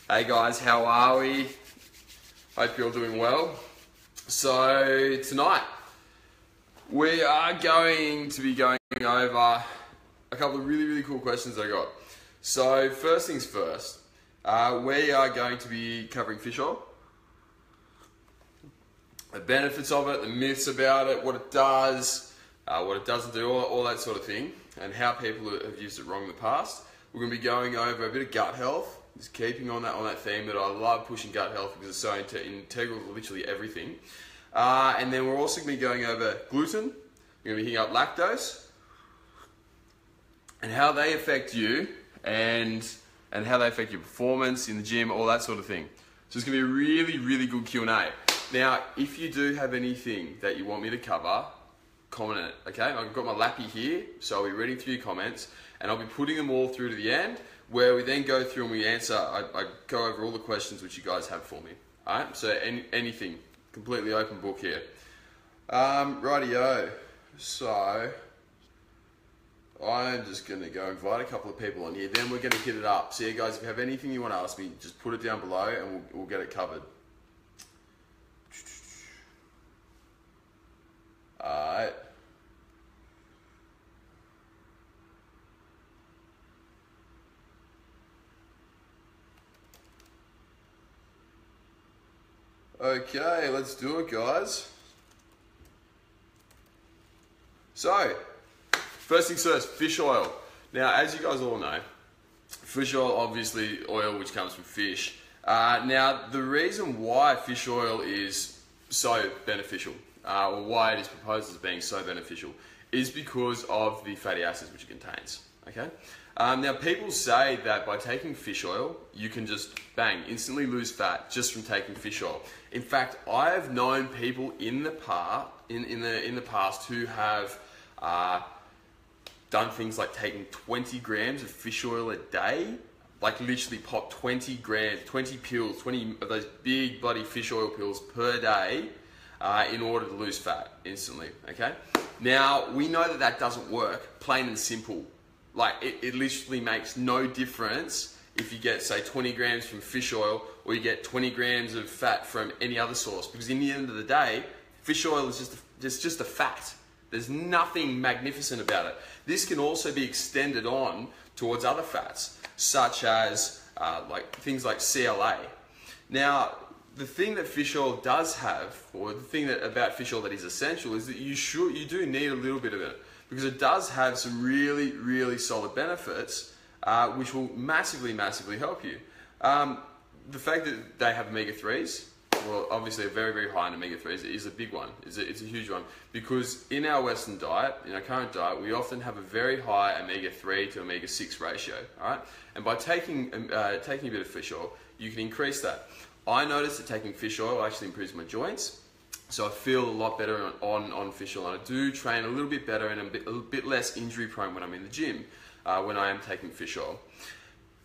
Hey guys, how are we? Hope you're doing well. So tonight we are going to be going over a couple of really cool questions I got. So first things first, we are going to be covering fish oil, the benefits of it, the myths about it, what it does, what it doesn't do, all that sort of thing, and how people have used it wrong in the past. We're going to be going over a bit of gut health. Just keeping on that theme that I love pushing gut health because it's so integral to literally everything. And then we're also going to be going over gluten. We're going to be hitting up lactose and how they affect you and how they affect your performance in the gym, all that sort of thing. So it's going to be a really good Q&A. Now, if you do have anything that you want me to cover, comment it, okay? I've got my lappy here, so I'll be reading through your comments and I'll be putting them all through to the end, where we then go through and we answer, I go over all the questions which you guys have for me. Alright, so anything, completely open book here. Rightio, so I'm just going to go invite a couple of people on here, then we're going to hit it up. So yeah guys, if you have anything you want to ask me, just put it down below and we'll get it covered. Alright. Okay, let's do it, guys. So, first things first, fish oil. Now, as you guys all know, fish oil, obviously oil which comes from fish. Now, the reason why fish oil is so beneficial, or why it is proposed as being so beneficial, is because of the fatty acids which it contains, okay? Now, people say that by taking fish oil, you can just, bang, instantly lose fat just from taking fish oil. In fact, I have known people in the past who have done things like taking 20 grams of fish oil a day, like literally pop 20 grams, 20 pills, 20 of those big bloody fish oil pills per day in order to lose fat instantly, okay? Now, we know that that doesn't work, plain and simple. Like, it literally makes no difference if you get, say, 20 grams from fish oil or you get 20 grams of fat from any other source. Because in the end of the day, fish oil is just a fat. There's nothing magnificent about it. This can also be extended on towards other fats, such as like things like CLA. Now, the thing that fish oil does have, or the thing about fish oil that is essential, is that you do need a little bit of it. Because it does have some really solid benefits, which will massively help you. The fact that they have omega-3s, well, obviously very high in omega-3s, is a big one. It's a huge one. Because in our Western diet, in our current diet, we often have a very high omega-3 to omega-6 ratio. All right? And by taking a bit of fish oil, you can increase that. I noticed that taking fish oil actually improves my joints. So I feel a lot better on fish oil, and I do train a little bit better and a bit less injury prone when I'm in the gym, when I am taking fish oil.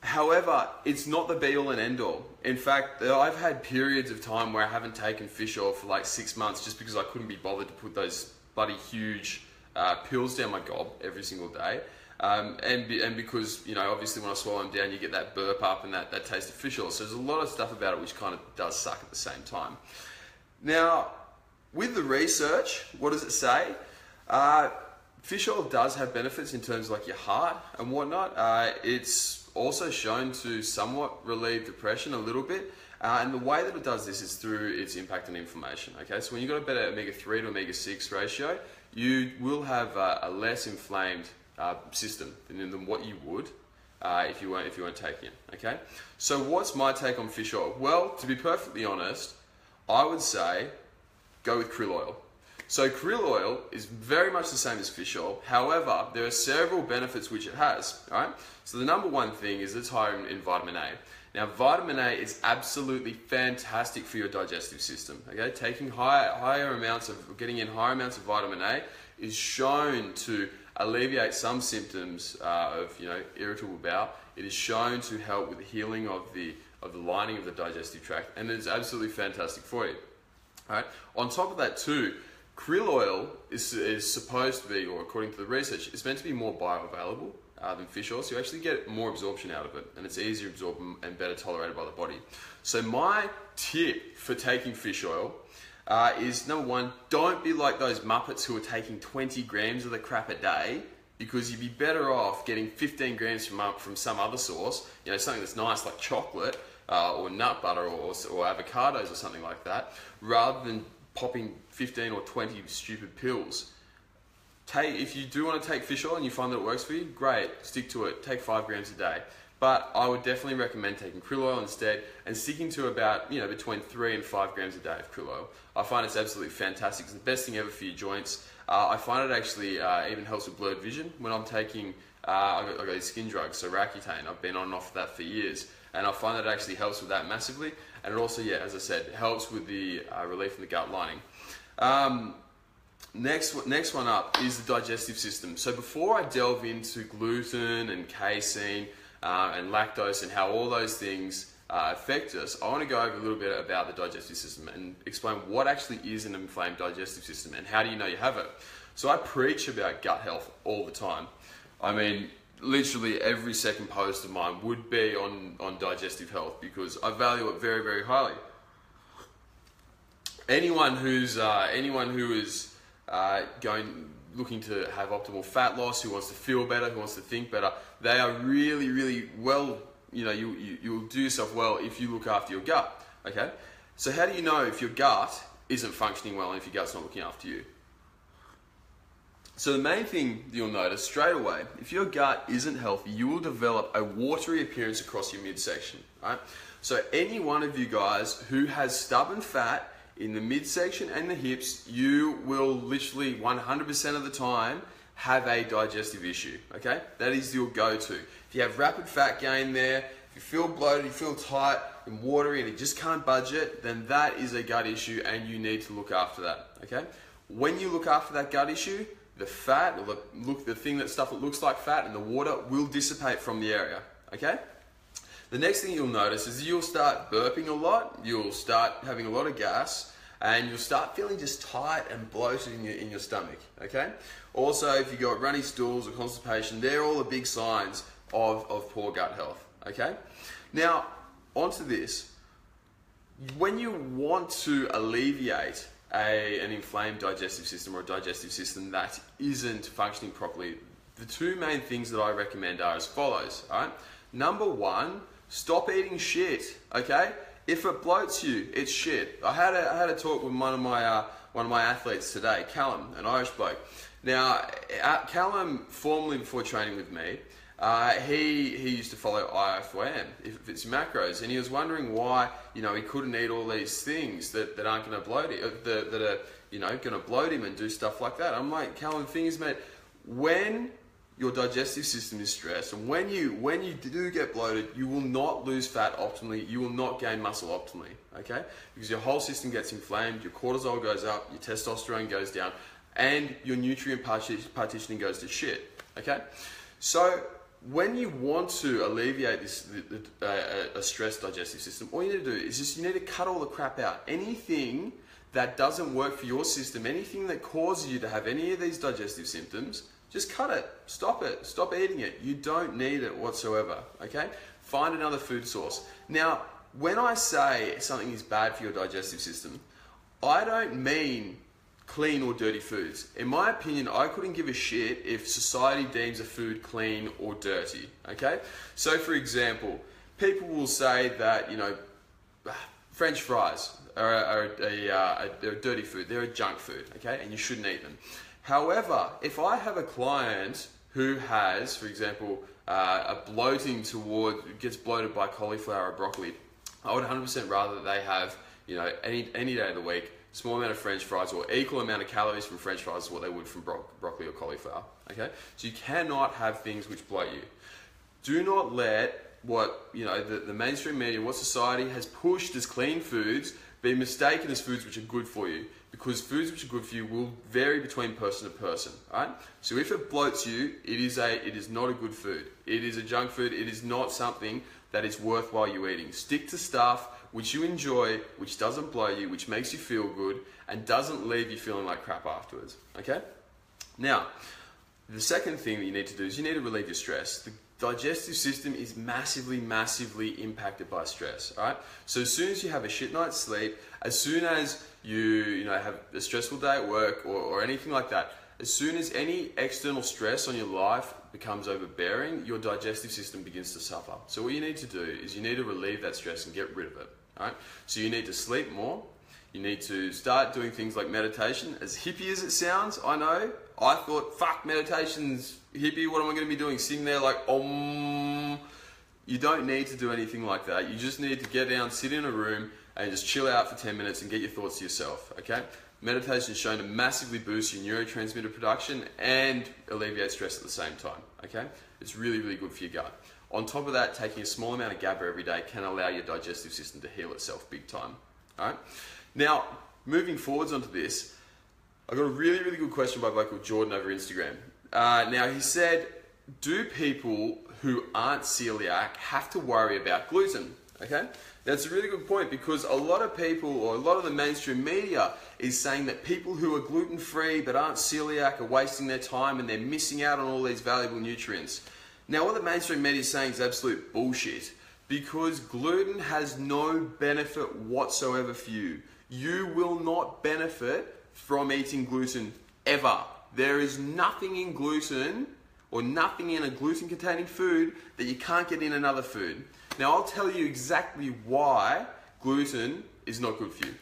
However, it's not the be all and end all. In fact, I've had periods of time where I haven't taken fish oil for like 6 months just because I couldn't be bothered to put those bloody huge pills down my gob every single day. And because, you know, obviously when I swallow them down, you get that burp up and that taste of fish oil. So there's a lot of stuff about it which kind of does suck at the same time. Now, with the research, what does it say? Fish oil does have benefits in terms of like your heart and whatnot. It's also shown to somewhat relieve depression a little bit. And the way that it does this is through its impact on inflammation. Okay, so when you've got a better omega-3 to omega-6 ratio, you will have a less inflamed system than what you would if you weren't taking it. Okay, so what's my take on fish oil? Well, to be perfectly honest, I would say go with krill oil. So krill oil is very much the same as fish oil. However, there are several benefits which it has. All right. So the number one thing is it's high in vitamin A. Now, vitamin A is absolutely fantastic for your digestive system. Okay, getting in higher amounts of vitamin A is shown to alleviate some symptoms of irritable bowel. It is shown to help with the healing of the lining of the digestive tract, and it's absolutely fantastic for you. All right. On top of that too, krill oil is supposed to be, or according to the research, it's meant to be more bioavailable than fish oil, so you actually get more absorption out of it, and it's easier absorbed and better tolerated by the body. So my tip for taking fish oil is, number one, don't be like those Muppets who are taking 20 grams of the crap a day, because you'd be better off getting 15 grams from some other source, you know, something that's nice like chocolate or nut butter or avocados or something like that, rather than popping 15 or 20 stupid pills. If you do want to take fish oil and you find that it works for you, great, stick to it, take 5 grams a day. But I would definitely recommend taking krill oil instead and sticking to about, you know, between 3 and 5 grams a day of krill oil. I find it's absolutely fantastic. It's the best thing ever for your joints. I find it actually even helps with blurred vision when I'm taking, I got these skin drugs, so Roaccutane. I've been on and off that for years. And I find that it actually helps with that massively. And it also, yeah, as I said, helps with the relief in the gut lining. Next one up is the digestive system. So before I delve into gluten and casein and lactose and how all those things affect us, I want to go over a little bit about the digestive system and explain what actually is an inflamed digestive system and how do you know you have it. So I preach about gut health all the time. I mean, literally every second post of mine would be on digestive health because I value it very, very highly. Anyone who is looking to have optimal fat loss, who wants to feel better, who wants to think better, they are really, really well, you know, you'll do yourself well if you look after your gut, okay? So how do you know if your gut isn't functioning well and if your gut's not looking after you? So the main thing you'll notice straight away, if your gut isn't healthy, you will develop a watery appearance across your midsection, right? So any one of you guys who has stubborn fat in the midsection and the hips, you will literally 100% of the time have a digestive issue, okay? That is your go-to. If you have rapid fat gain there, if you feel bloated, you feel tight and watery and you just can't budge it, then that is a gut issue and you need to look after that, okay? When you look after that gut issue, the fat, or the stuff that looks like fat and the water will dissipate from the area, okay? The next thing you'll notice is you'll start burping a lot, you'll start having a lot of gas, and you'll start feeling just tight and bloated in your stomach, okay? Also, if you've got runny stools or constipation, they're all the big signs of poor gut health, okay? Now, onto this. When you want to alleviate an inflamed digestive system or a digestive system that isn't functioning properly, the two main things that I recommend are as follows, all right? Number one, stop eating shit, okay? If it bloats you, it's shit. I had a talk with one of my athletes today, Callum, an Irish bloke. Now, Callum, formerly before training with me, he used to follow IFM, if it's macros, and he was wondering why, you know, he couldn't eat all these things that aren't going to bloat him, that are, you know, going to bloat him and do stuff like that. I'm like, Callum, the thing is, mate, when your digestive system is stressed, and when you do get bloated, you will not lose fat optimally, you will not gain muscle optimally, okay? Because your whole system gets inflamed, your cortisol goes up, your testosterone goes down, and your nutrient partitioning goes to shit, okay? So when you want to alleviate a stressed digestive system, all you need to do is you need to cut all the crap out. Anything that doesn't work for your system, anything that causes you to have any of these digestive symptoms, just cut it, stop eating it. You don't need it whatsoever, okay? Find another food source. Now, when I say something is bad for your digestive system, I don't mean clean or dirty foods. In my opinion, I couldn't give a shit if society deems a food clean or dirty, okay? So for example, people will say that, you know, French fries are a dirty food, they're a junk food, okay? And you shouldn't eat them. However, if I have a client who has, for example, a bloating gets bloated by cauliflower or broccoli, I would 100% rather that they have, you know, any day of the week, small amount of French fries or equal amount of calories from French fries as what they would from broccoli or cauliflower, okay? So you cannot have things which bloat you. Do not let what, you know, the mainstream media, what society has pushed as clean foods be mistaken as foods which are good for you, because foods which are good for you will vary between person to person, right? So if it bloats you, it is not a good food. It is a junk food. It is not something that is worthwhile you eating. Stick to stuff which you enjoy, which doesn't bloat you, which makes you feel good, and doesn't leave you feeling like crap afterwards, okay? Now, The second thing that you need to do is you need to relieve your stress. The digestive system is massively impacted by stress, all right? So as soon as you have a shit night's sleep, as soon as you have a stressful day at work or anything like that, as soon as any external stress on your life becomes overbearing, your digestive system begins to suffer. So what you need to do is you need to relieve that stress and get rid of it, all right? So you need to sleep more. You need to start doing things like meditation. As hippie as it sounds, I know. I thought, fuck, meditation's hippie. What am I going to be doing? Sitting there like, You don't need to do anything like that. You just need to get down, sit in a room, and just chill out for 10 minutes and get your thoughts to yourself, okay? Meditation is shown to massively boost your neurotransmitter production and alleviate stress at the same time, okay? It's really good for your gut. On top of that, taking a small amount of GABA every day can allow your digestive system to heal itself big time, all right? Now, moving forwards onto this, I got a really good question by a bloke called Jordan over Instagram. Now, he said, do people who aren't celiac have to worry about gluten? Okay, that's a really good point, because a lot of people, or a lot of the mainstream media, is saying that people who are gluten-free but aren't celiac are wasting their time and they're missing out on all these valuable nutrients. Now, what the mainstream media is saying is absolute bullshit, because gluten has no benefit whatsoever for you. You will not benefit from eating gluten ever. There is nothing in gluten or nothing in a gluten-containing food that you can't get in another food. Now, I'll tell you exactly why gluten is not good for you.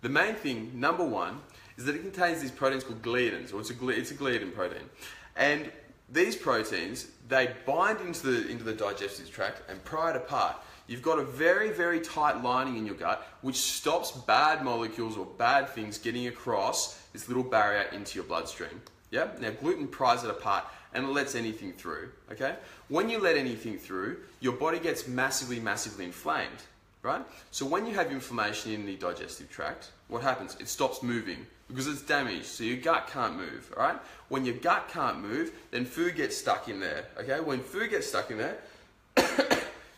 The main thing, number one, is that it contains these proteins called gliadins, or it's a gliadin protein. And these proteins, they bind into the digestive tract and pry it apart. You've got a very tight lining in your gut, which stops bad molecules or bad things getting across this little barrier into your bloodstream. Yeah? Now, gluten pries it apart and it lets anything through, okay? When you let anything through, your body gets massively inflamed, right? So when you have inflammation in the digestive tract, what happens? It stops moving because it's damaged, so your gut can't move, all right? When your gut can't move, then food gets stuck in there, okay? When food gets stuck in there,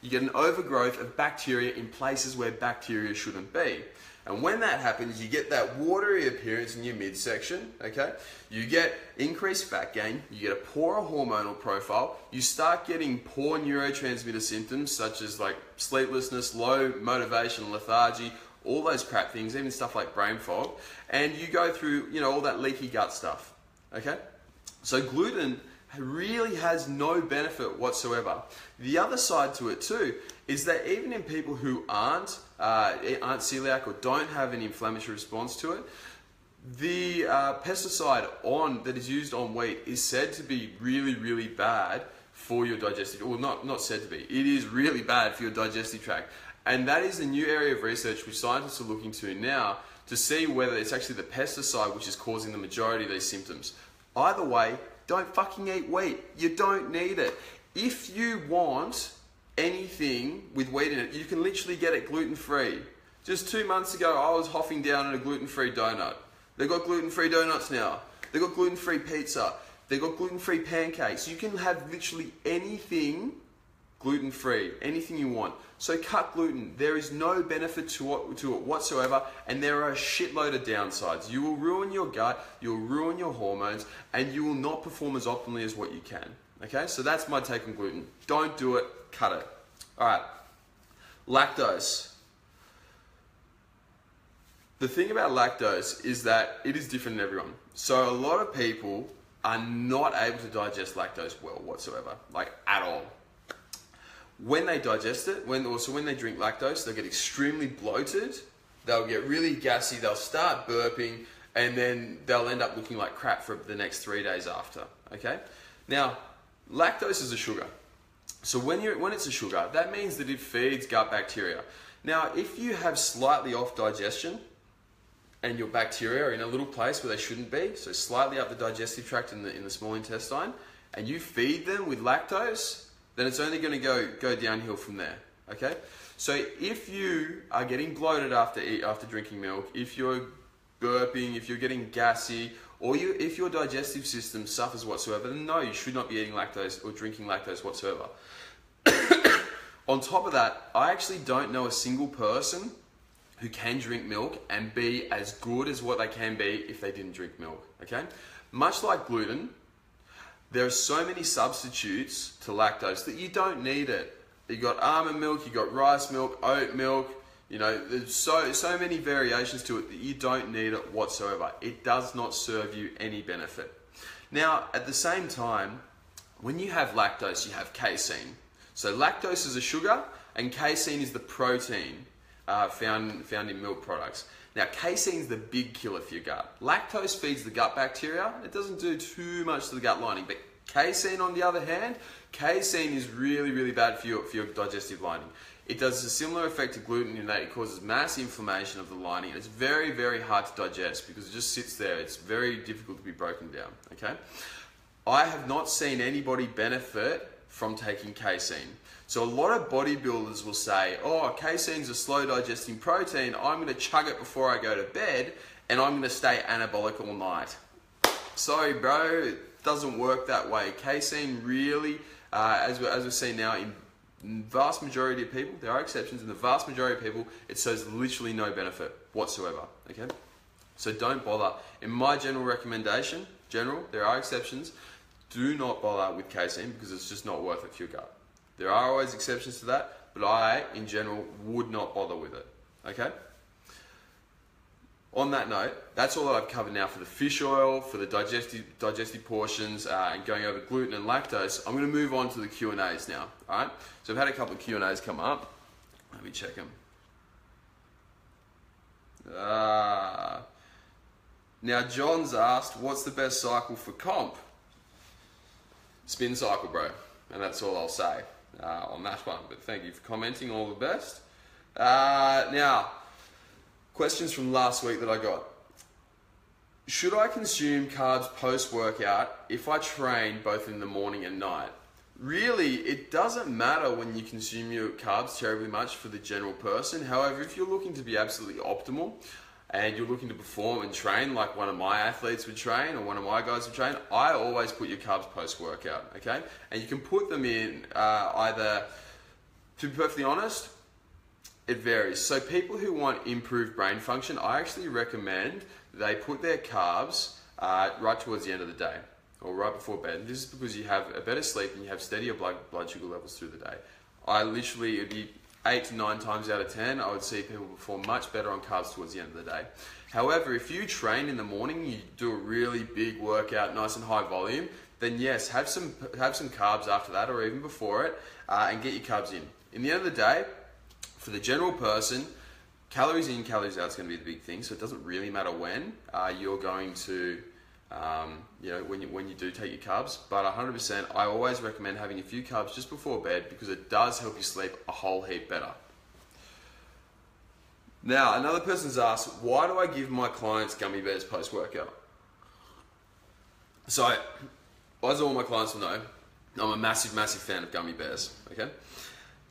you get an overgrowth of bacteria in places where bacteria shouldn't be. And when that happens, you get that watery appearance in your midsection, okay? You get increased fat gain, you get a poorer hormonal profile, you start getting poor neurotransmitter symptoms such as like sleeplessness, low motivation, lethargy, all those crap things, even stuff like brain fog, and you go through, all that leaky gut stuff, okay? So gluten really has no benefit whatsoever. The other side to it too is that even in people who aren't celiac or don't have an inflammatory response to it, the pesticide that is used on wheat is said to be really bad for your digestive, or not said to be, it is really bad for your digestive tract. And that is a new area of research which scientists are looking to now to see whether it's actually the pesticide which is causing the majority of these symptoms. Either way, don't fucking eat wheat. You don't need it. If you want anything with wheat in it, you can literally get it gluten-free. Just 2 months ago, I was hoffing down on a gluten-free donut. They've got gluten-free donuts now. They've got gluten-free pizza. They've got gluten-free pancakes. You can have literally anything gluten-free, anything you want. So cut gluten. There is no benefit to it whatsoever, and there are a shitload of downsides. You will ruin your gut, you'll ruin your hormones, and you will not perform as optimally as what you can. Okay, so that's my take on gluten. Don't do it, cut it. All right, lactose. The thing about lactose is that it is different in everyone. So a lot of people are not able to digest lactose well whatsoever, like at all. When they digest it, when they drink lactose, they'll get extremely bloated, they'll get really gassy, they'll start burping, and then they'll end up looking like crap for the next 3 days after, okay? Now, lactose is a sugar. So when it's a sugar, that means that it feeds gut bacteria. Now, if you have slightly off digestion, and your bacteria are in a little place where they shouldn't be, so slightly up the digestive tract in the small intestine, and you feed them with lactose, then it's only going to go downhill from there, okay? So if you are getting bloated after drinking milk, if you're burping, if you're getting gassy, or if your digestive system suffers whatsoever, then no, you should not be eating lactose or drinking lactose whatsoever. On top of that, I actually don't know a single person who can drink milk and be as good as what they can be if they didn't drink milk, okay? Much like gluten, There are so many substitutes to lactose that you don't need it. You got almond milk, you got rice milk, oat milk, you know, there's so many variations to it that you don't need it whatsoever. It does not serve you any benefit. Now, at the same time, when you have lactose, you have casein. So lactose is a sugar and casein is the protein found in milk products. Now, casein is the big killer for your gut. Lactose feeds the gut bacteria. It doesn't do too much to the gut lining, but casein, on the other hand, casein is really, really bad for your digestive lining. It does a similar effect to gluten in that it causes mass inflammation of the lining. It's very, very hard to digest because it just sits there. It's very difficult to be broken down, okay? I have not seen anybody benefit from taking casein. So a lot of bodybuilders will say, oh, casein's a slow digesting protein. I'm going to chug it before I go to bed and I'm going to stay anabolic all night. Sorry, bro, it doesn't work that way. Casein really, as we're seeing now in vast majority of people, there are exceptions, in the vast majority of people, it shows literally no benefit whatsoever, okay? So don't bother. In my general recommendation, there are exceptions, do not bother with casein because it's just not worth it for your gut. There are always exceptions to that, but I, in general, would not bother with it, okay? On that note, that's all that I've covered now for the fish oil, for the digestive portions, and going over gluten and lactose. I'm going to move on to the Q&As now, all right? So I've had a couple of Q&As come up. Let me check them. Now, John's asked, what's the best cycle for comp? Spin cycle, bro. And that's all I'll say on that one. But thank you for commenting. All the best. Now, questions from last week that I got. Should I consume carbs post-workout if I train both in the morning and night? Really, it doesn't matter when you consume your carbs terribly much for the general person. However, if you're looking to be absolutely optimal and you're looking to perform and train like one of my athletes would train or one of my guys would train, I always put your carbs post-workout, okay? And you can put them in either, to be perfectly honest, it varies. So people who want improved brain function, I actually recommend they put their carbs right towards the end of the day or right before bed. This is because you have a better sleep and you have steadier blood sugar levels through the day. It'd be 8 to 9 times out of 10, I would see people perform much better on carbs towards the end of the day. However, if you train in the morning, you do a really big workout, nice and high volume, then yes, have some carbs after that or even before it, and get your carbs in. In the end of the day, for the general person, calories in, calories out is going to be the big thing. So it doesn't really matter when you're going to, when you do take your carbs. But 100%, I always recommend having a few carbs just before bed because it does help you sleep a whole heap better. Now, another person's asked, why do I give my clients gummy bears post-workout? So, as all my clients will know, I'm a massive, massive fan of gummy bears, okay?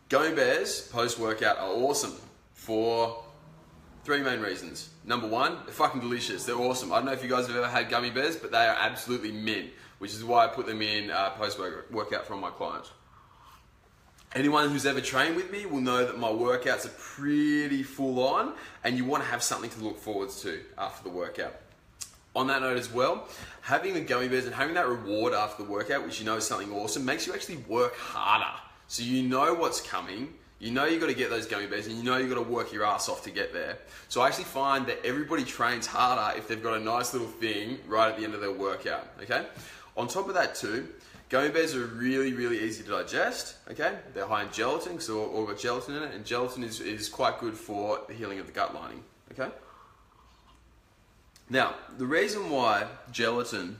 Gummy bears post-workout are awesome for 3 main reasons. Number 1, they're fucking delicious. They're awesome. I don't know if you guys have ever had gummy bears, but they are absolutely mint, which is why I put them in post-workout for all my clients. Anyone who's ever trained with me will know that my workouts are pretty full on and you want to have something to look forward to after the workout. On that note as well, having the gummy bears and having that reward after the workout, which you know is something awesome, makes you actually work harder. So you know what's coming, you know you've got to get those gummy bears and you know you've got to work your ass off to get there. So I actually find that everybody trains harder if they've got a nice little thing right at the end of their workout, okay? On top of that too, gummy bears are really, really easy to digest, okay? They're high in gelatin, so all got gelatin in it, and gelatin is quite good for the healing of the gut lining, okay? Now, the reason why gelatin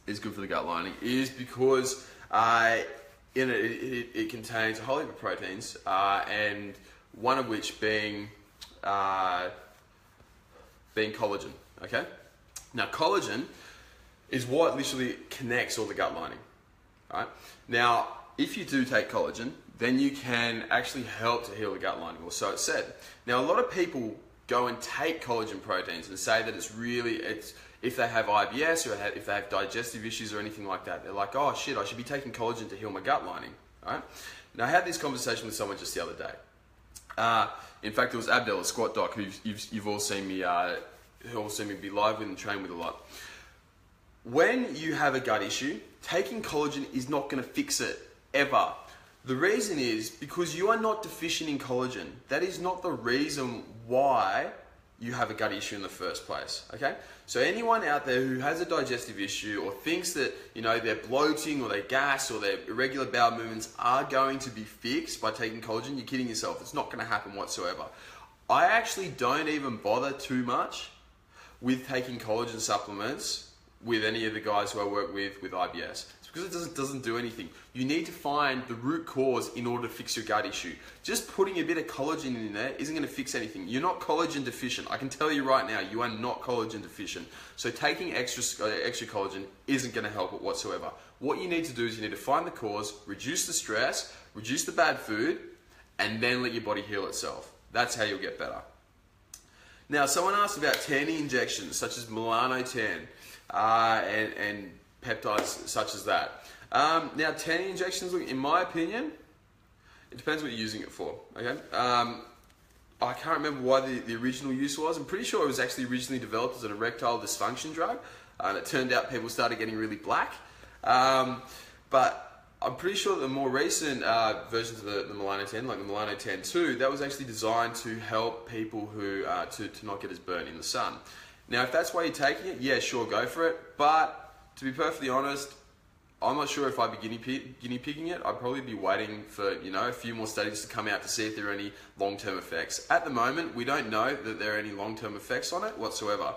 is good for the gut lining is because in it contains a whole heap of proteins, and one of which being collagen, okay? Now, collagen is what literally connects all the gut lining, right? Now, if you do take collagen, then you can actually help to heal the gut lining, or so it's said. Now, a lot of people go and take collagen proteins and say that it's if they have IBS or if they have digestive issues or anything like that, they're like, oh shit, I should be taking collagen to heal my gut lining, right? Now, I had this conversation with someone just the other day. In fact, it was Abdel at Squat Doc, who you've all seen me be live with and train with a lot. when you have a gut issue, taking collagen is not going to fix it, ever. The reason is because you are not deficient in collagen. That is not the reason why you have a gut issue in the first place, okay? So anyone out there who has a digestive issue or thinks that, you know, they're bloating or they're gas or their irregular bowel movements are going to be fixed by taking collagen, you're kidding yourself. It's not going to happen whatsoever. I actually don't even bother too much with taking collagen supplements with any of the guys who I work with IBS. It's because it doesn't do anything. You need to find the root cause in order to fix your gut issue. Just putting a bit of collagen in there isn't going to fix anything. You're not collagen deficient. I can tell you right now, you are not collagen deficient. So taking extra collagen isn't going to help it whatsoever. What you need to do is you need to find the cause, reduce the stress, reduce the bad food, and then let your body heal itself. That's how you'll get better. Now, someone asked about tanning injections such as melanotan and peptides such as that. Now, tanning injections, look, in my opinion, it depends what you're using it for. Okay, I can't remember why the original use was. I'm pretty sure it was actually originally developed as an erectile dysfunction drug, and it turned out people started getting really black. But I'm pretty sure that the more recent versions of the melanotan, like the melanotan 2, that was actually designed to help people who to not get as burnt in the sun. Now, if that's why you're taking it, yeah, sure, go for it. But to be perfectly honest, I'm not sure if I'd be guinea pigging it. I'd probably be waiting for, you know, a few more studies to come out to see if there are any long-term effects. At the moment, we don't know that there are any long-term effects on it whatsoever.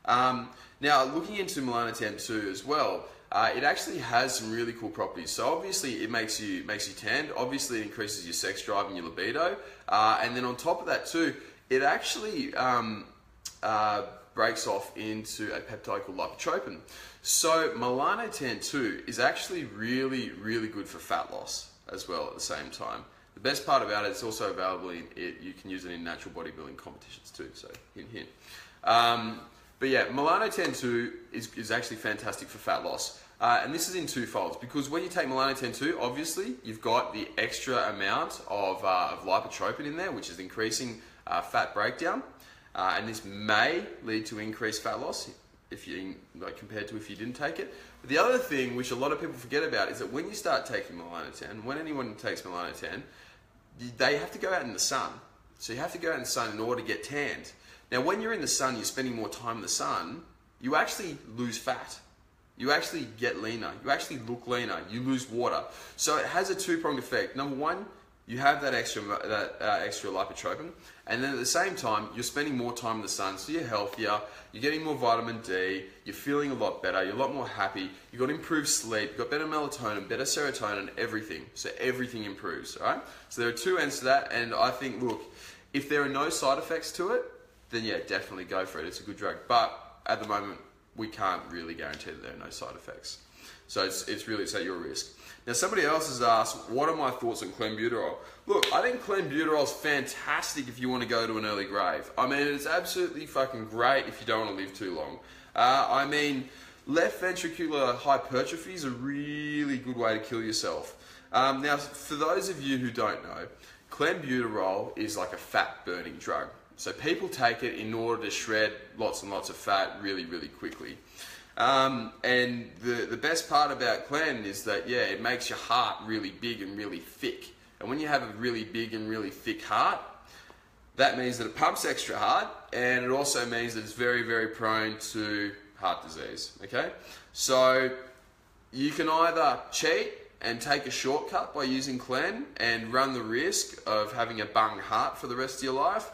Now, looking into melanotan 2 as well, it actually has some really cool properties. So obviously it makes you tanned. Obviously it increases your sex drive and your libido. And then on top of that too, it actually breaks off into a peptide called lipotropin. So melanotan 2 is actually really, really good for fat loss as well at the same time. The best part about it, it's also available you can use it in natural bodybuilding competitions too, so hint, hint. But yeah, melanotan 2 is actually fantastic for fat loss. And this is in two folds, because when you take melanotan 2, obviously, you've got the extra amount of lipotropin in there, which is increasing fat breakdown. And this may lead to increased fat loss if you, like, compared to if you didn't take it. But the other thing, which a lot of people forget about, is that when you start taking melanotan, when anyone takes melanotan, they have to go out in the sun. So you have to go out in the sun in order to get tanned. Now, when you're in the sun, you're spending more time in the sun, you actually lose fat. You actually get leaner. You actually look leaner. You lose water. So it has a two-pronged effect. Number one, you have that extra lipotropin, and then at the same time, you're spending more time in the sun, so you're healthier, you're getting more vitamin D, you're feeling a lot better, you're a lot more happy, you've got improved sleep, you've got better melatonin, better serotonin, everything. So everything improves, all right? So there are two ends to that, and I think, look, if there are no side effects to it, then yeah, definitely go for it. It's a good drug. But at the moment, we can't really guarantee that there are no side effects. So it's really at your risk. Now, somebody else has asked, what are my thoughts on clenbuterol? Look, I think clenbuterol is fantastic if you want to go to an early grave. I mean, it's absolutely fucking great if you don't want to live too long. I mean, left ventricular hypertrophy is a really good way to kill yourself. Now, for those of you who don't know, clenbuterol is like a fat-burning drug. So people take it in order to shred lots and lots of fat really, really quickly. And the best part about Clen is that, yeah, it makes your heart really big and really thick. And when you have a really big and really thick heart, that means that it pumps extra hard, and it also means that it's very, very prone to heart disease, okay? So you can either cheat and take a shortcut by using Clen and run the risk of having a bung heart for the rest of your life,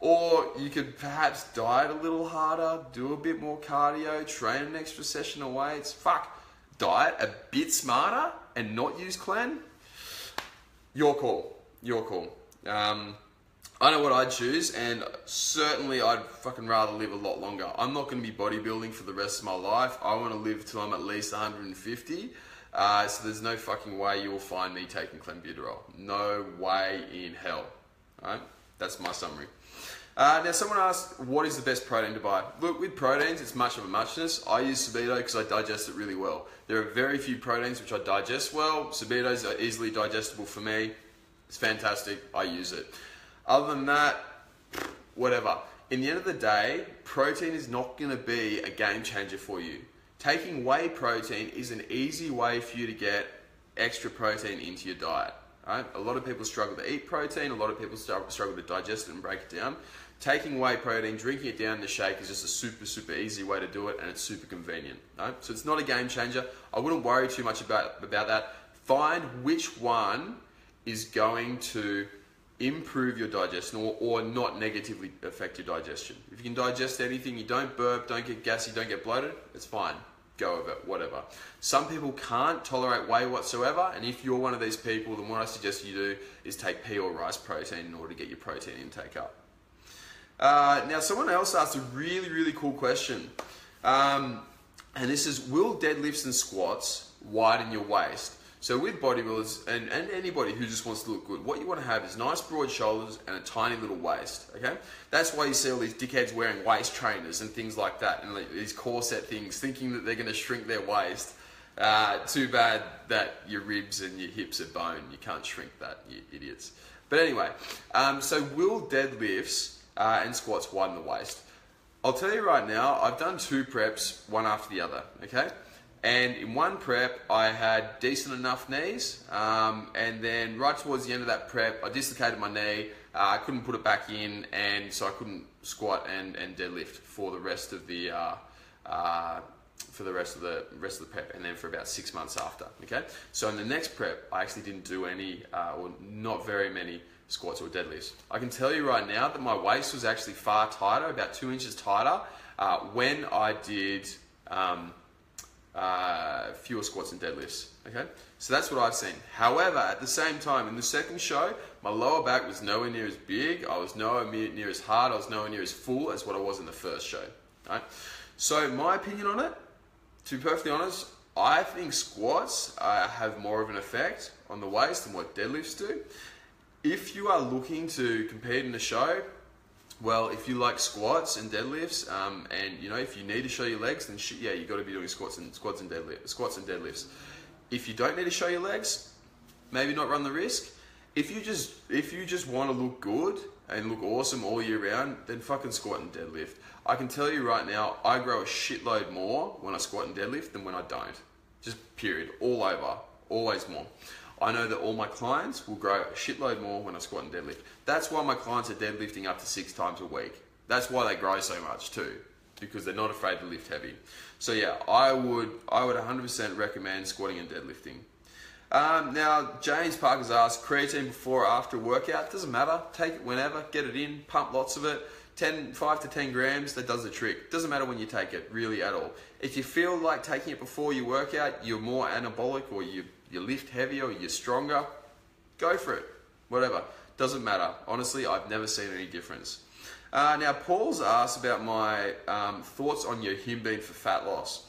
or you could perhaps diet a little harder, do a bit more cardio, train an extra session of weights. Diet a bit smarter and not use Clen. Your call. Your call. I know what I'd choose, and certainly I'd fucking rather live a lot longer. I'm not going to be bodybuilding for the rest of my life. I want to live till I'm at least 150. So there's no fucking way you'll find me taking clenbuterol. No way in hell. Alright? That's my summary. Now, someone asked, what is the best protein to buy? Look, with proteins, it's much of a muchness. I use Subito because I digest it really well. There are very few proteins which I digest well. Subitos are easily digestible for me. It's fantastic. I use it. Other than that, whatever. In the end of the day, protein is not going to be a game changer for you. taking whey protein is an easy way for you to get extra protein into your diet. Right? A lot of people struggle to eat protein. A lot of people struggle to digest it and break it down. Taking whey protein, drinking it down in the shake is just a super easy way to do it, and it's super convenient. Right? So it's not a game changer. I wouldn't worry too much about that. Find which one is going to improve your digestion or not negatively affect your digestion. If you can digest anything, you don't burp, don't get gassy, don't get bloated, it's fine. Go with it, whatever. Some people can't tolerate whey whatsoever, and if you're one of these people, then what I suggest you do is take pea or rice protein in order to get your protein intake up. Now, someone else asked a really cool question, and this is, will deadlifts and squats widen your waist? So with bodybuilders and anybody who just wants to look good, what you want to have is nice broad shoulders and a tiny little waist, okay? That's why you see all these dickheads wearing waist trainers and things like that, and like these corset things, thinking that they're going to shrink their waist. Too bad that your ribs and your hips are bone. You can't shrink that, you idiots. But anyway, so will deadlifts and squats widen the waist? I'll tell you right now, I've done 2 preps, one after the other, okay? And in one prep, I had decent enough knees, and then right towards the end of that prep, I dislocated my knee. I couldn't put it back in, and so I couldn't squat and deadlift for the rest of the rest of the prep, and then for about 6 months after. Okay, so in the next prep, I actually didn't do any or not very many squats or deadlifts. I can tell you right now that my waist was actually far tighter, about 2 inches tighter, when I did fewer squats and deadlifts. Okay, so that's what I've seen. However, at the same time, in the second show, my lower back was nowhere near as big. I was nowhere near as hard. I was nowhere near as full as what I was in the first show. Right? So my opinion on it, to be perfectly honest, I think squats have more of an effect on the waist than what deadlifts do. If you are looking to compete in a show, well, if you like squats and deadlifts, and you know, if you need to show your legs, then yeah, you got to be doing squats and deadlifts. If you don't need to show your legs, maybe not run the risk. If you just want to look good and look awesome all year round, then fucking squat and deadlift. I can tell you right now, I grow a shitload more when I squat and deadlift than when I don't. Just period, all over, always more. I know that all my clients will grow a shitload more when I squat and deadlift. That's why my clients are deadlifting up to 6 times a week. That's why they grow so much too, because they're not afraid to lift heavy. So yeah, I would 100% recommend squatting and deadlifting. Now, James Parker's asked, creatine before or after a workout? Doesn't matter. Take it whenever, get it in, pump lots of it. 5 to 10 grams, that does the trick. Doesn't matter when you take it, really at all. If you feel like taking it before you work out, you're more anabolic, or you lift heavier, or you're stronger, go for it. Whatever. Doesn't matter. Honestly, I've never seen any difference. Now, Paul's asked about my thoughts on your Yohimbine for fat loss.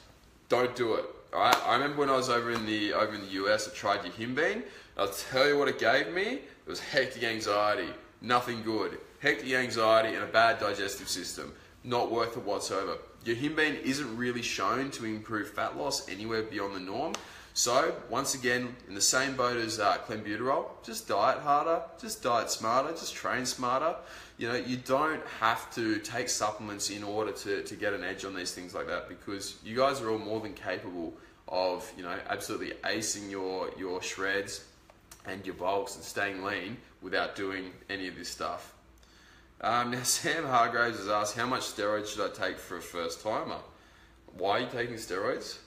Don't do it. All right? I remember when I was over in the US, I tried Yohimbine. I'll tell you what it gave me. It was hectic anxiety. Nothing good. Hectic anxiety and a bad digestive system. Not worth it whatsoever. Yohimbine isn't really shown to improve fat loss anywhere beyond the norm. So, once again, in the same boat as clenbuterol, just diet harder, just diet smarter, just train smarter. You know, you don't have to take supplements in order to get an edge on these things like that, because you guys are all more than capable of, you know, absolutely acing your shreds and your bulks and staying lean without doing any of this stuff. Now, Sam Hargraves has asked, how much steroids should I take for a first timer? Why are you taking steroids?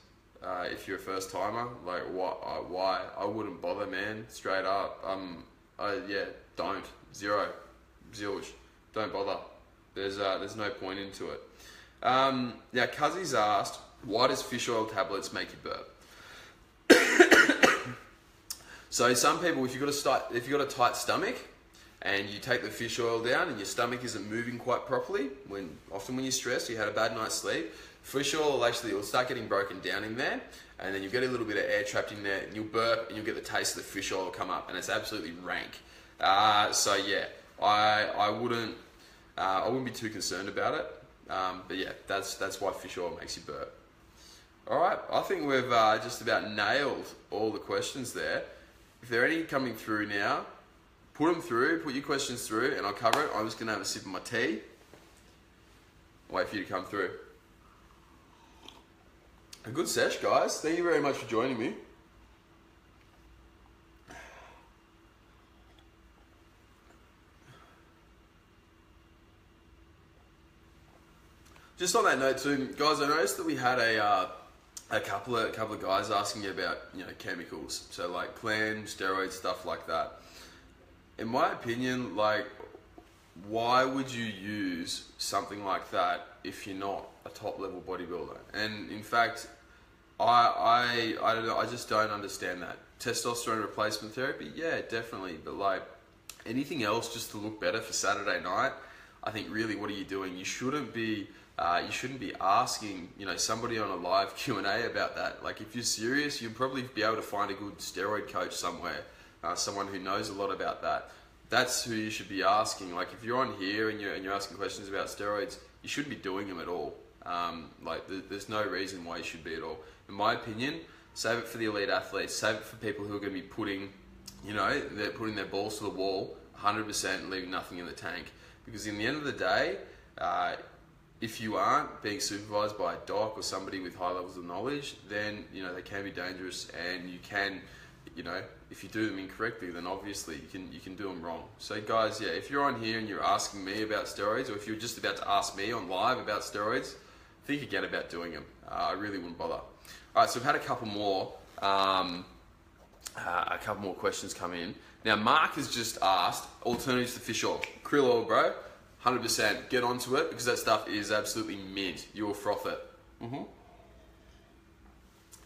If you're a first timer, like why? I wouldn't bother, man. Straight up. Yeah, don't. Zilch. Don't bother. There's no point into it. Now, Cuzzy's asked, why does fish oil tablets make you burp? So some people, if you've got a tight stomach, and you take the fish oil down and your stomach isn't moving quite properly, often when you're stressed, you had a bad night's sleep, fish oil will start getting broken down in there, and then you'll get a little bit of air trapped in there, and you'll burp, and you'll get the taste of the fish oil come up, and it's absolutely rank. So yeah, I wouldn't be too concerned about it. But yeah, that's why fish oil makes you burp. All right, I think we've just about nailed all the questions there. If there are any coming through now, put them through, put your questions through, and I'll cover it. I'm just going to have a sip of my tea. Wait for you to come through. A good sesh, guys. Thank you very much for joining me. Just on that note too, guys, I noticed that we had a couple of guys asking you about, you know, chemicals, so like clan, steroids, stuff like that. In my opinion, like, why would you use something like that if you're not a top level bodybuilder? And in fact, I don't know, I just don't understand that. Testosterone replacement therapy, yeah, definitely, but like anything else just to look better for Saturday night, I think really, what are you doing? You shouldn't be asking, you know, somebody on a live Q&A about that. Like, if you're serious, you'll probably be able to find a good steroid coach somewhere, someone who knows a lot about that. That's who you should be asking. Like, if you're on here and you're asking questions about steroids, you shouldn't be doing them at all. There's no reason why you should be at all. In my opinion, save it for the elite athletes. Save it for people who are going to be putting, you know, they're putting their balls to the wall 100% and leaving nothing in the tank. Because in the end of the day, if you aren't being supervised by a doc or somebody with high levels of knowledge, then, you know, they can be dangerous, and you can, you know, if you do them incorrectly, then obviously you can do them wrong. So guys, yeah, if you're on here and you're asking me about steroids, or if you're just about to ask me on live about steroids, think again about doing them. I really wouldn't bother. All right, so we've had a couple more questions come in. Now, Mark has just asked alternatives to fish oil. Krill oil, bro. 100%, get onto it, because that stuff is absolutely mint. You will froth it.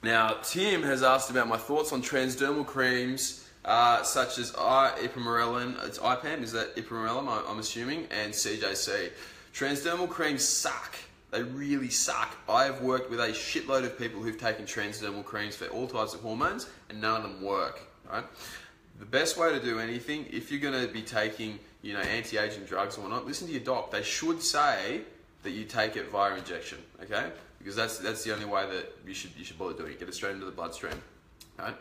Now, Tim has asked about my thoughts on transdermal creams, such as ipamorelin, it's IPAM, is that ipamorelin, I'm assuming, and CJC. Transdermal creams suck. They really suck. I have worked with a shitload of people who've taken transdermal creams for all types of hormones, and none of them work, right? The best way to do anything, if you're going to be taking, you know, anti-aging drugs or whatnot, listen to your doc. They should say that you take it via injection, okay? Because that's the only way that you should bother doing it. Get it straight into the bloodstream. Right?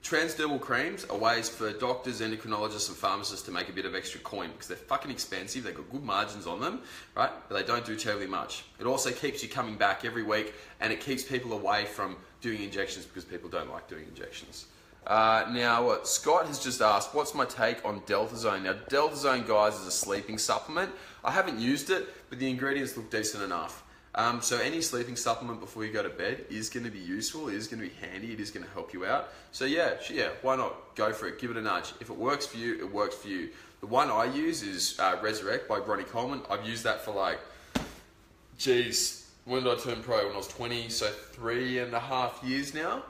Transdermal creams are ways for doctors, endocrinologists, and pharmacists to make a bit of extra coin, because they're fucking expensive. They've got good margins on them, right? But they don't do terribly much. It also keeps you coming back every week, and it keeps people away from doing injections, because people don't like doing injections. Now, Scott has just asked, what's my take on Delta Zone? Now, Delta Zone, guys, is a sleeping supplement. I haven't used it, but the ingredients look decent enough. So any sleeping supplement before you go to bed is going to be useful, it is going to be handy, it is going to help you out. So yeah, why not? Go for it, give it a nudge. If it works for you, it works for you. The one I use is Resurrect by Bronnie Coleman. I've used that for like, geez, when did I turn pro? When I was 20, so 3.5 years now.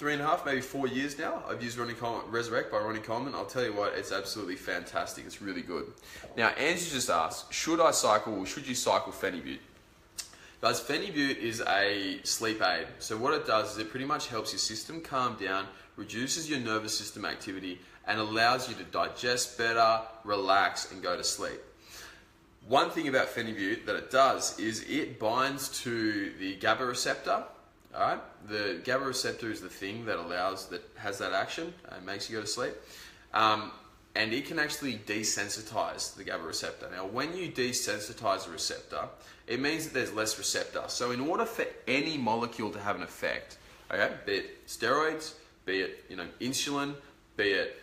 3.5, maybe 4 years now. I've used Resurrect by Ronnie Coleman. I'll tell you what, it's absolutely fantastic. It's really good. Now, Angie just asked, should you cycle Phenibut? Guys, Phenibut is a sleep aid. So what it does is it pretty much helps your system calm down, reduces your nervous system activity, and allows you to digest better, relax, and go to sleep. One thing about Phenibut that it does is it binds to the GABA receptor. All right, the GABA receptor is the thing that has that action and makes you go to sleep, and it can actually desensitize the GABA receptor. Now, when you desensitize a receptor, it means that there's less receptor. So, in order for any molecule to have an effect, okay, be it steroids, be it insulin, be it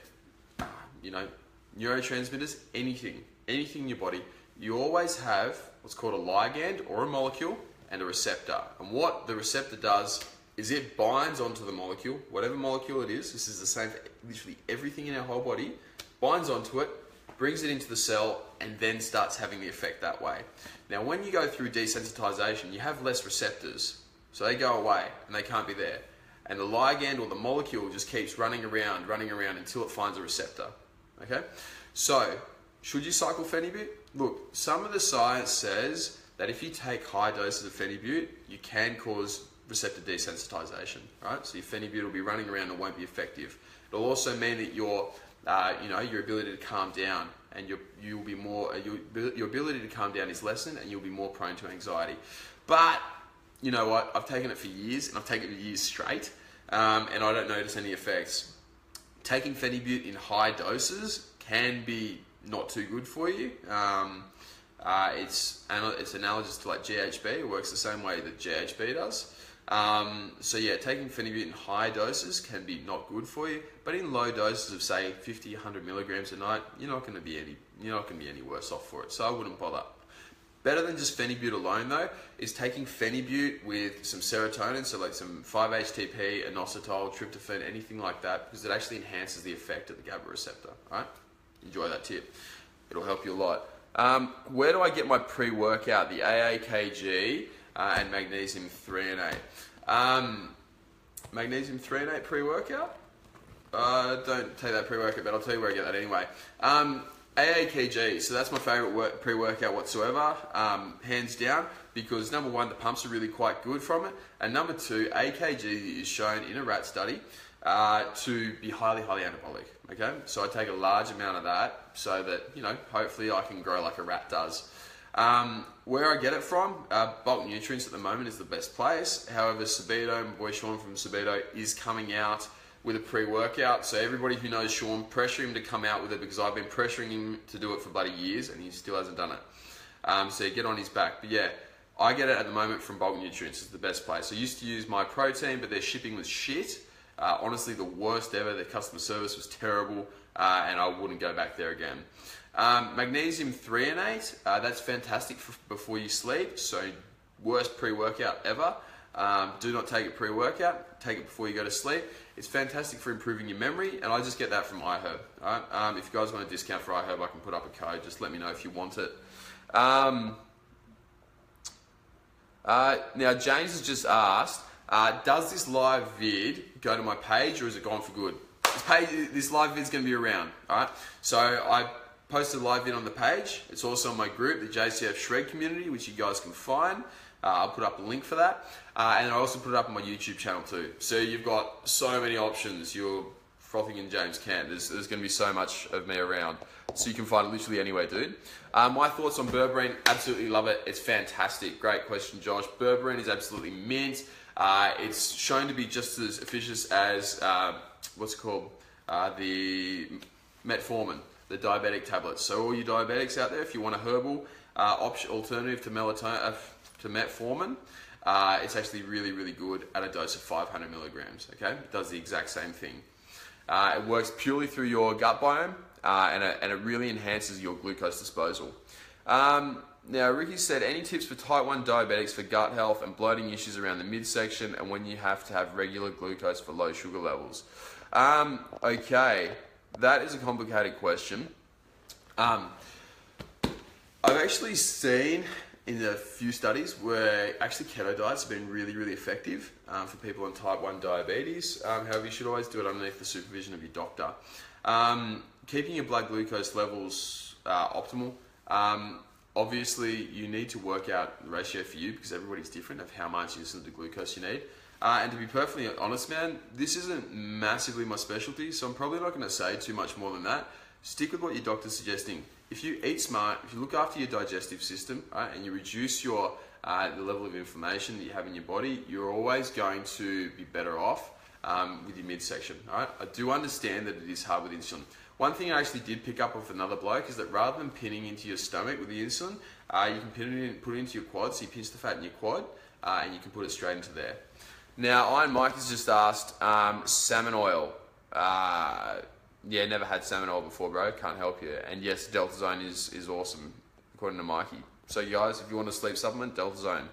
neurotransmitters, anything in your body, you always have what's called a ligand or a molecule and a receptor. And what the receptor does is it binds onto the molecule, whatever molecule it is. This is the same for literally everything in our whole body. Binds onto it, brings it into the cell, and then starts having the effect that way. Now, when you go through desensitization, you have less receptors. So they go away and they can't be there. And the ligand or the molecule just keeps running around until it finds a receptor. Okay? So, should you cycle Phenibut? Look, some of the science says that if you take high doses of Phenibut, you can cause receptor desensitization, right? So your Phenibut will be running around and won't be effective. It'll also mean that your ability to calm down and your ability to calm down is lessened, and you'll be more prone to anxiety. But you know what? I've taken it for years, and I've taken it for years straight, and I don't notice any effects. Taking Phenibut in high doses can be not too good for you. It's analogous to like GHB. It works the same way that GHB does. So yeah, taking phenibut in high doses can be not good for you, but in low doses of say 50, 100 milligrams a night, you're not going to be any worse off for it. So I wouldn't bother. Better than just phenibut alone though is taking phenibut with some serotonin, so like some 5-HTP, inositol, tryptophan, anything like that, because it actually enhances the effect of the GABA receptor. All right, enjoy that tip. It'll help you a lot. Where do I get my pre-workout? The AAKG and magnesium threonate. Magnesium threonate pre-workout? Don't take that pre-workout, but I'll tell you where I get that anyway. AAKG, so that's my favourite pre-workout whatsoever, hands down, because number one, the pumps are really quite good from it, and number two, AKG is shown in a rat study to be highly, highly anabolic, okay? So I take a large amount of that so that, you know, hopefully I can grow like a rat does. Where I get it from, Bulk Nutrients at the moment is the best place. However, Sabedo, my boy Sean from Sabedo, is coming out with a pre-workout. So everybody who knows Sean, pressure him to come out with it, because I've been pressuring him to do it for bloody years and he still hasn't done it. So get on his back. But yeah, I get it at the moment from Bulk Nutrients. It's the best place. I used to use My Protein, but their shipping was shit. Honestly, the worst ever. Their customer service was terrible, and I wouldn't go back there again. Magnesium threonate, that's fantastic for before you sleep. So worst pre-workout ever. Do not take it pre-workout. Take it before you go to sleep. It's fantastic for improving your memory, and I just get that from iHerb. Alright? If you guys want a discount for iHerb, I can put up a code. Just let me know if you want it. Now James has just asked, does this live vid go to my page, or is it gone for good? This live vid's going to be around. Alright, so I posted a live vid on the page. It's also on my group, the JCF Shred community, which you guys can find. I'll put up a link for that, and I also put it up on my YouTube channel too. So you've got so many options. You're frothing in James can. There's going to be so much of me around, so you can find it literally anywhere, dude. My thoughts on berberine, absolutely love it. It's fantastic. Great question, Josh. Berberine is absolutely mint. It's shown to be just as efficacious as what's it called, the metformin, the diabetic tablets. So all you diabetics out there, if you want a herbal alternative to melatonin, to metformin, it's actually really, really good at a dose of 500 milligrams. Okay, it does the exact same thing. It works purely through your gut biome, and it really enhances your glucose disposal. Now, Ricky said, any tips for type 1 diabetics for gut health and bloating issues around the midsection, and when you have to have regular glucose for low sugar levels? Okay, that is a complicated question. I've actually seen in a few studies where actually keto diets have been really, really effective for people on type 1 diabetes. However, you should always do it underneath the supervision of your doctor. Keeping your blood glucose levels optimal. Obviously, you need to work out the ratio for you, because everybody's different of how much insulin to glucose you need. And to be perfectly honest, man, this isn't massively my specialty, so I'm probably not going to say too much more than that. Stick with what your doctor's suggesting. If you eat smart, if you look after your digestive system, right, and you reduce your the level of inflammation that you have in your body, you're always going to be better off with your midsection. All right? I do understand that it is hard with insulin. One thing I actually did pick up with another bloke is that rather than pinning into your stomach with the insulin, you can put it into your quad. So you pinch the fat in your quad, and you can put it straight into there. Now, Iron Mike has just asked, salmon oil. Yeah, never had salmon oil before, bro. Can't help you. And yes, Delta Zone is awesome, according to Mikey. So guys, if you want a sleep supplement, Delta Zone.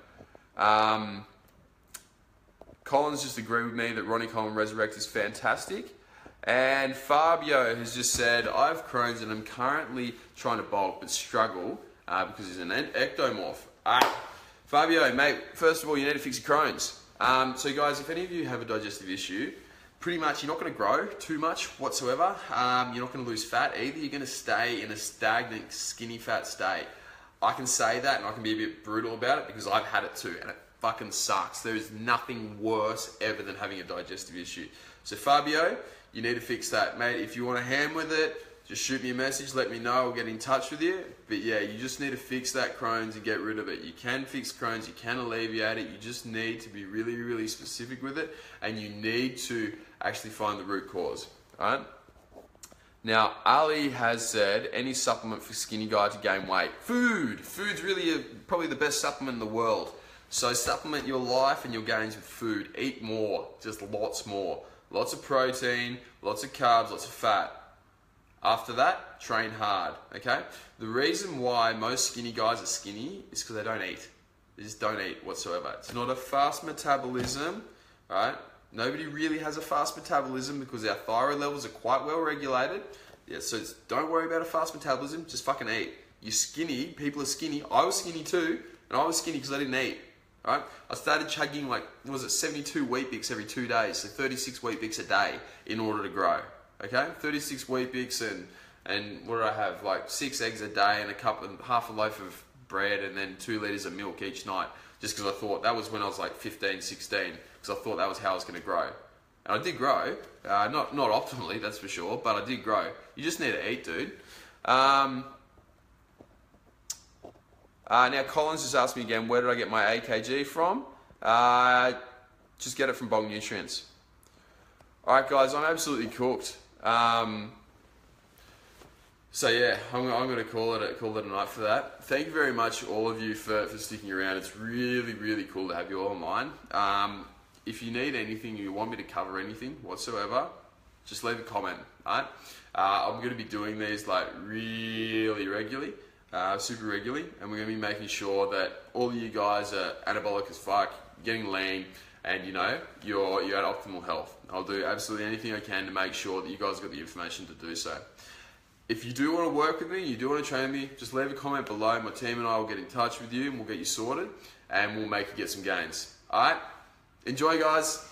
Collins just agreed with me that Ronnie Coleman Resurrect is fantastic. And Fabio has just said, I have Crohn's and I'm currently trying to bulk but struggle because he's an ectomorph. Fabio, mate, first of all, you need to fix your Crohn's. So guys, if any of you have a digestive issue, pretty much you're not going to grow too much whatsoever. You're not going to lose fat either. You're going to stay in a stagnant, skinny fat state. I can say that and I can be a bit brutal about it because I've had it too and it fucking sucks. There is nothing worse ever than having a digestive issue. So Fabio, you need to fix that. Mate, if you want a hand with it, just shoot me a message, let me know, I'll get in touch with you. But yeah, you just need to fix that Crohn's and get rid of it. You can fix Crohn's, you can alleviate it, you just need to be really, really specific with it, and you need to actually find the root cause, alright? Now, Ali has said, any supplement for skinny guy to gain weight? Food. Food's really probably the best supplement in the world. So supplement your life and your gains with food. Eat more, just lots more. Lots of protein, lots of carbs, lots of fat. After that, train hard, okay? The reason why most skinny guys are skinny is because they don't eat. They just don't eat whatsoever. It's not a fast metabolism, right? Nobody really has a fast metabolism because our thyroid levels are quite well regulated. Yeah, so don't worry about a fast metabolism, just fucking eat. You're skinny, people are skinny. I was skinny too, and I was skinny because I didn't eat, right? I started chugging like, what was it, 72 Wheat Bix every 2 days, so 36 Wheat Bix a day in order to grow, okay? 36 Wheat Bix and what did I have? Like 6 eggs a day and half a loaf of bread and then 2 liters of milk each night, just because I thought that was when I was like 15, 16, because I thought that was how I was going to grow. And I did grow, not optimally, that's for sure, but I did grow. You just need to eat, dude. Now Collins just asked me again, where did I get my AKG from? Just get it from Bog Nutrients. Alright guys, I'm absolutely cooked. So yeah, I'm going to call it a night for that. Thank you very much, all of you, for sticking around. It's really, really cool to have you all online. If you need anything, you want me to cover anything whatsoever, just leave a comment, alright? I'm going to be doing these like really regularly, super regularly, and we're going to be making sure that all of you guys are anabolic as fuck, getting lean, and you know, you're at optimal health. I'll do absolutely anything I can to make sure that you guys got the information to do so. If you do want to work with me, you do want to train me, just leave a comment below. My team and I will get in touch with you and we'll get you sorted and we'll make you get some gains. Alright? Enjoy, guys.